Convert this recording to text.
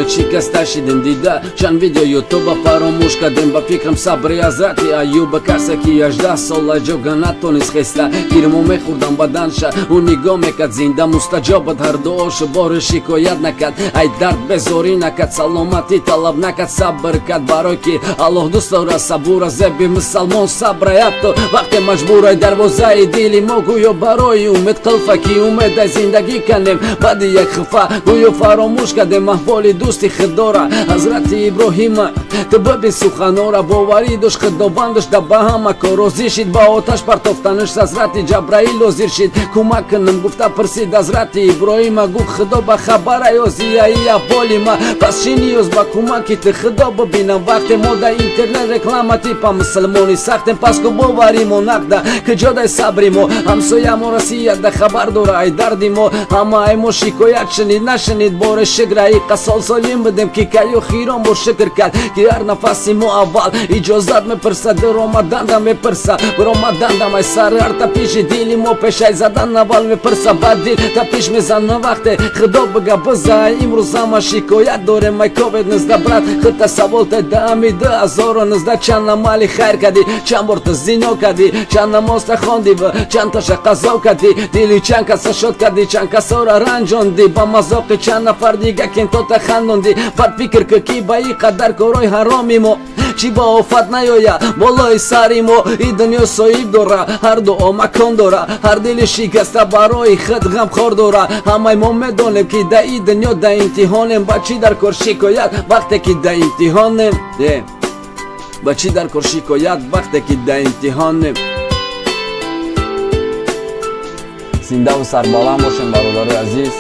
همه چی کستا شدیم دیده چند ویدیو یوتیوب فراموش کردیم با فکرم صبر حضرت ایوب کسی که 18 ساله جوگا نتونست خسته گیرمو میخوردم بدنش اون نگاه میکرد زنده مستجابت هر دعاش بار شکایت نکرد ای درد بزاری نکرد سلامتی طلب نکرد صبر کرد برای که الله دوست داره صبور زبی مسلمان صبر تو وقتی مجبور دروازه دلی ما گویا برای امید قلفه که امید زندگی کنیم بعد یک خفه گویا فراموش کردیم احوال دوستی خدا را حضرت ابراهیم تو ببین سخنا را باوری داشت خداوندش در به همه کار راضی شد با آتش پرتافتنش حضرت جبرائیل حاضر شد کمک کنم گفته پرسید حضرت ابراهیم گفت خدا به خبر یازی ای احوال ما پس چی نیاز با کمکت خدا ببینم وقتی ما در اینترنت رکلامتی پا مسلمانی سختیم پس که باوریم و نقده که جاده صبریم و همسایه ما رسیت در خبر داره ای دردیم و همه ای ما شکایت شنید نشنید بار شکر ای قصال سالیم بدیم که کیو خیران با شکر کرد که هر نفسی ما اول اجازت میپرسه در رمضان دا میپرسه رمضان دا می سر هر تا پیش دیلی ما پیش ای زدن اول میپرسه بعد دیل تا پیش میزنه وقت خدا بگه بزه امروز همه شکایت داره می کووید نزده برد خطه سوال تا دامی 2019 چند مالی خیر کردی چند بار تا زینا کردی چند نماز تا خواندی و چند تاش قضا کردی دیلی چند کسا شد کردی چند کسا را رنجاندی با مذاق چند نفر دیگه که تو تا خندوندی بعد فکر که کی با این قدر کارای حرامی ما چی با آفت نیایا بالای سری ما این دنیا صاحب داره هر دعا مکان داره هر دل شکسته برای خود غم خور داره همه ما میدونیم که در این دنیا در امتحانیم با چی در کار شکایت وقتی که در امتحانیم با چی در کار شکایت وقتی که در امتحانیم زنده و سربلند باشین برادر عزیز.